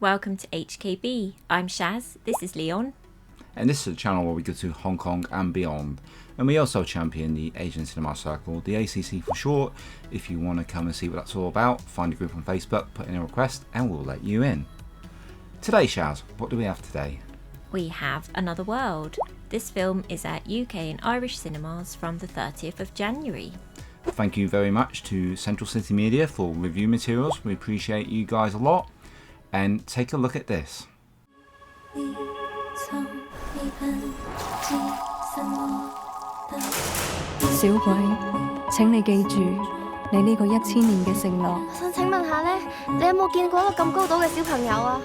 Welcome to HKB. I'm Shaz, this is Leon. And this is a channel where we go to Hong Kong and beyond. And we also champion the Asian Cinema Circle, the ACC for short. If you want to come and see what that's all about, find a group on Facebook, put in a request, and we'll let you in. Today, Shaz, what do we have today? We have Another World. This film is at UK and Irish cinemas from the 30th of January. Thank you very much to Central City Media for review materials. We appreciate you guys a lot. And take a look at this. 小鬼，請你記住你呢個1000年嘅承諾。我想請問下咧，你有冇見過一個咁高度嘅小朋友啊？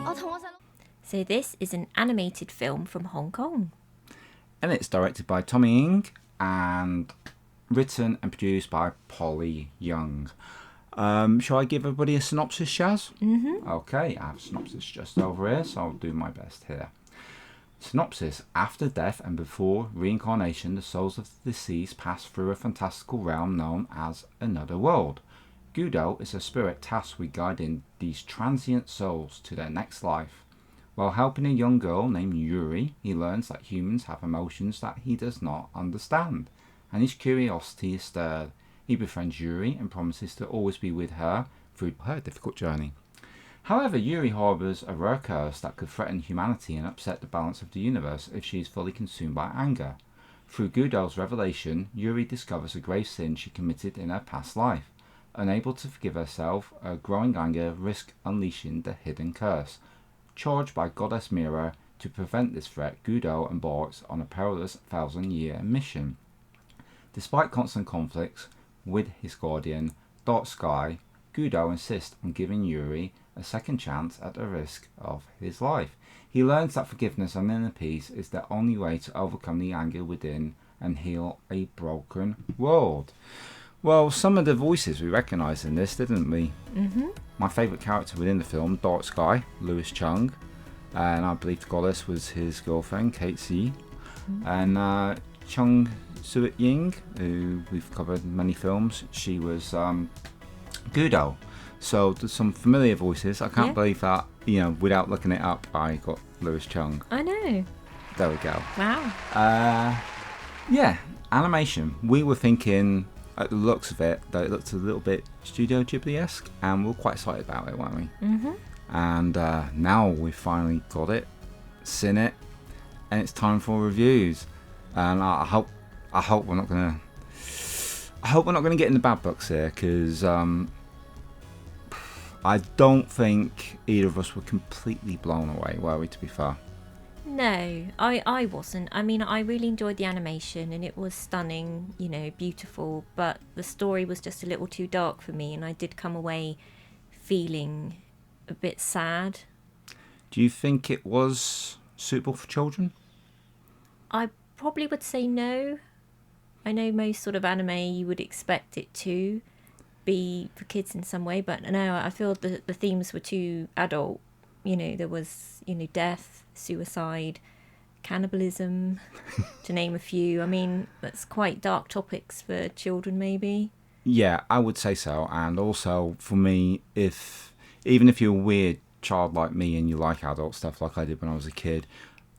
我同我細佬。 So this is an animated film from Hong Kong. And it's directed by Tommy Ng and written and produced by Polly Young. Shall I give everybody a synopsis, Shaz? Mm-hmm. Okay, I have a synopsis just over here, so I'll do my best here. Synopsis. After death and before reincarnation, the souls of the deceased pass through a fantastical realm known as Another World. Gudo is a spirit tasked with guiding these transient souls to their next life. While helping a young girl named Yuri, he learns that humans have emotions that he does not understand, and his curiosity is stirred. He befriends Yuri and promises to always be with her through her difficult journey. However, Yuri harbours a rare curse that could threaten humanity and upset the balance of the universe if she is fully consumed by anger. Through Gudo's revelation, Yuri discovers a grave sin she committed in her past life. Unable to forgive herself, her growing anger risks unleashing the hidden curse. Charged by Goddess Mira to prevent this threat, Gudo embarks on a perilous 1,000-year mission. Despite constant conflicts with his guardian, Dark Sky, Gudo insists on giving Yuri a second chance at the risk of his life. He learns that forgiveness and inner peace is the only way to overcome the anger within and heal a broken world. Well, some of the voices we recognised in this, didn't we? Mm-hmm. My favourite character within the film, Dark Sky, Louis Chung, and I believe the goddess was his girlfriend, Kate C. And Chung Soo-ying, who we've covered in many films, she was Gudo. So there's some familiar voices. I can't believe that, without looking it up, I got Louis Chung. I know. There we go. Wow. Animation. We were thinking, at the looks of it, that it looked a little bit Studio Ghibli-esque, and we were quite excited about it, weren't we? Mm-hmm. And now we've finally got it, seen it, and it's time for reviews. And I hope we're not gonna get in the bad books here, because I don't think either of us were completely blown away, were we, to be fair? No, I wasn't. I mean, I really enjoyed the animation and it was stunning, beautiful, but the story was just a little too dark for me and I did come away feeling a bit sad. Do you think it was suitable for children? I probably would say no. I know most sort of anime you would expect it to be for kids in some way, but no, I feel the themes were too adult. There was, death, suicide, cannibalism, to name a few. I mean, that's quite dark topics for children, maybe. Yeah, I would say so. And also, for me, even if you're a weird child like me and you like adult stuff like I did when I was a kid,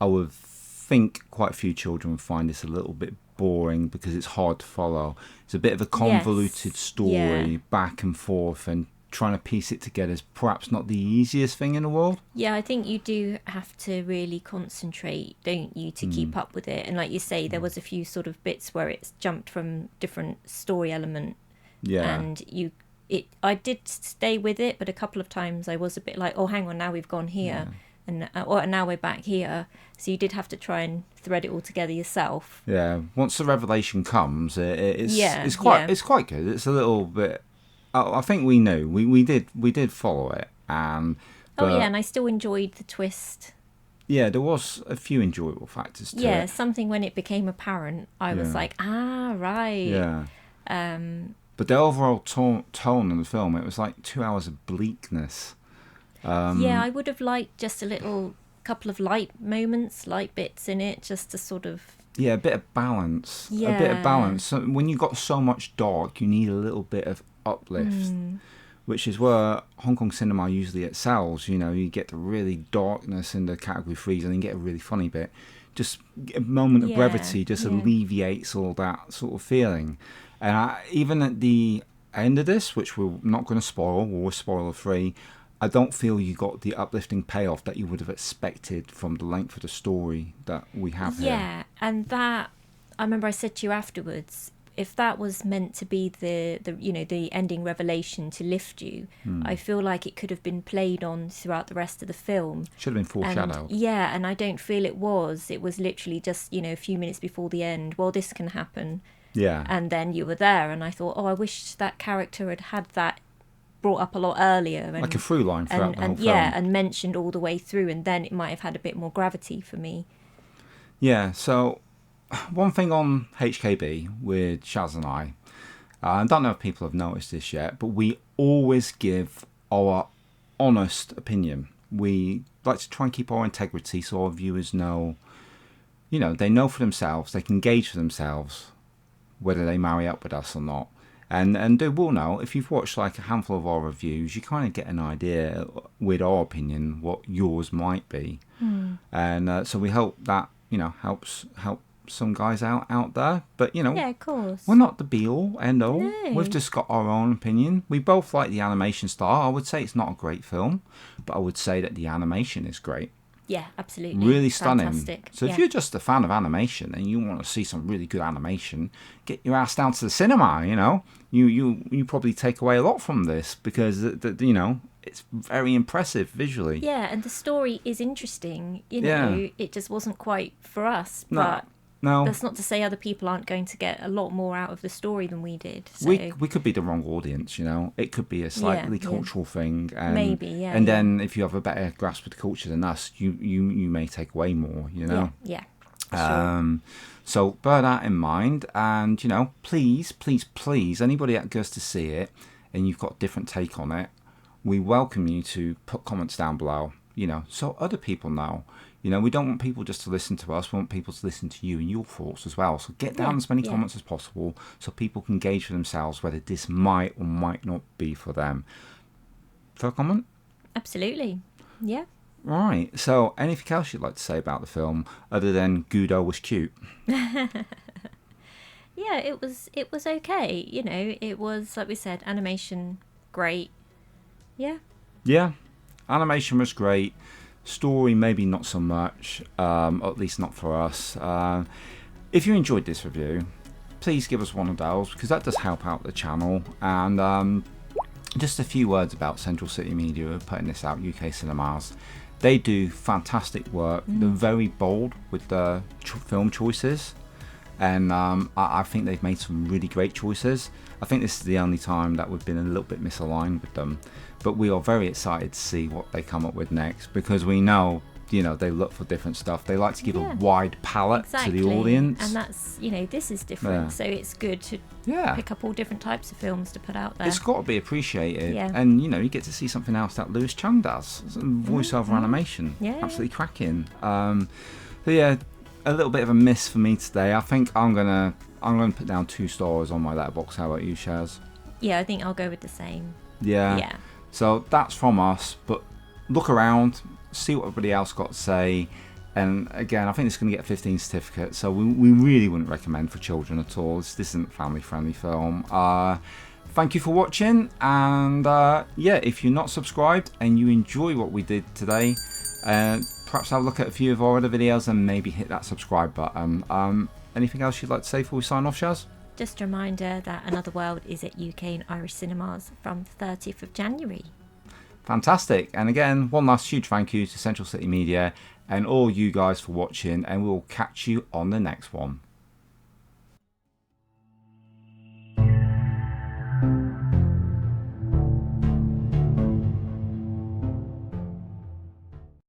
I would think quite a few children would find this a little bit boring because it's hard to follow. It's a bit of a convoluted story, back and forth, and trying to piece it together is perhaps not the easiest thing in the world. Yeah, I think you do have to really concentrate, don't you, to keep up with it. And like you say, there was a few sort of bits where it's jumped from different story element. Yeah. And I did stay with it, but a couple of times I was a bit like, oh, hang on, now we've gone here. And now we're back here. So you did have to try and thread it all together yourself. Yeah. Once the revelation comes, it's quite good. It's a little bit. I think we knew we did follow it, and and I still enjoyed the twist. Yeah, there was a few enjoyable factors to it. Yeah, something when it became apparent, I was like, right. Yeah. But the overall tone of the film, it was like 2 hours of bleakness. I would have liked just a couple of light moments, light bits in it, just to sort of... Yeah, a bit of balance. Yeah. A bit of balance. So when you've got so much dark, you need a little bit of uplift. which is where Hong Kong cinema usually excels. You know, you get the really darkness in the category 3s and then you get a really funny bit. Just a moment of brevity just alleviates all that sort of feeling. And even at the end of this, which we're not going to spoil, we're spoiler free, I don't feel you got the uplifting payoff that you would have expected from the length of the story that we have here. Yeah, and that, I remember I said to you afterwards, if that was meant to be the the ending revelation to lift you, I feel like it could have been played on throughout the rest of the film. Should have been foreshadowed. And I don't feel it was. It was literally just, a few minutes before the end, well, this can happen. Yeah. And then you were there, and I thought, I wish that character had that brought up a lot earlier. And, like a through line throughout the whole film. Yeah, and mentioned all the way through, and then it might have had a bit more gravity for me. Yeah, so one thing on HKB with Shaz and I don't know if people have noticed this yet, but we always give our honest opinion. We like to try and keep our integrity so our viewers know, they know for themselves, they can gauge for themselves whether they marry up with us or not. And they will know, if you've watched like a handful of our reviews, you kind of get an idea with our opinion what yours might be. And so we hope that, helps some guys out there, but yeah, of course, we're not the be all end all. No. We've just got our own opinion. We both like the animation style. I would say it's not a great film, but I would say that the animation is great. Yeah, absolutely, really stunning. Fantastic. So if you're just a fan of animation and you want to see some really good animation, get your ass down to the cinema. You probably take away a lot from this because it's very impressive visually. Yeah, and the story is interesting. It just wasn't quite for us, but no, that's not to say other people aren't going to get a lot more out of the story than we did. So. We could be the wrong audience, It could be a slightly cultural thing. And, maybe, yeah. And then if you have a better grasp of the culture than us, you may take away more, Yeah. Sure. So bear that in mind. And, please, anybody that goes to see it and you've got a different take on it, we welcome you to put comments down below, so other people know. We don't want people just to listen to us. We want people to listen to you and your thoughts as well. So get down as many comments as possible so people can gauge for themselves whether this might or might not be for them. Fair comment? Absolutely. Yeah. Right. So anything else you'd like to say about the film other than Gudo was cute? Yeah, it was okay. It was, like we said, animation great. Yeah. Yeah. Animation was great. Story maybe not so much, or at least not for us. If you enjoyed this review, please give us one of those because that does help out the channel. And just a few words about Central City Media who are putting this out, UK Cinemas. They do fantastic work. They're very bold with the film choices, and I think they've made some really great choices. I think this is the only time that we've been a little bit misaligned with them, but we are very excited to see what they come up with next because we know, they look for different stuff. They like to give a wide palette to the audience, and that's this is different, so it's good to pick up all different types of films to put out there. It's got to be appreciated, and you get to see something else that Lewis Chung does, voiceover animation, absolutely cracking. So yeah, a little bit of a miss for me today. I think I'm gonna put down 2 stars on my letterbox. How about you, Shaz? Yeah, I think I'll go with the same. Yeah. So that's from us, but look around, see what everybody else got to say. And again, I think it's going to get a 15 certificate, so we really wouldn't recommend for children at all. This isn't a family-friendly film. Thank you for watching, and if you're not subscribed and you enjoy what we did today, perhaps have a look at a few of our other videos and maybe hit that subscribe button. Anything else you'd like to say before we sign off, Shaz? Just a reminder that Another World is at UK and Irish cinemas from the 30th of January. Fantastic. And again, one last huge thank you to Central City Media and all you guys for watching, and we'll catch you on the next one.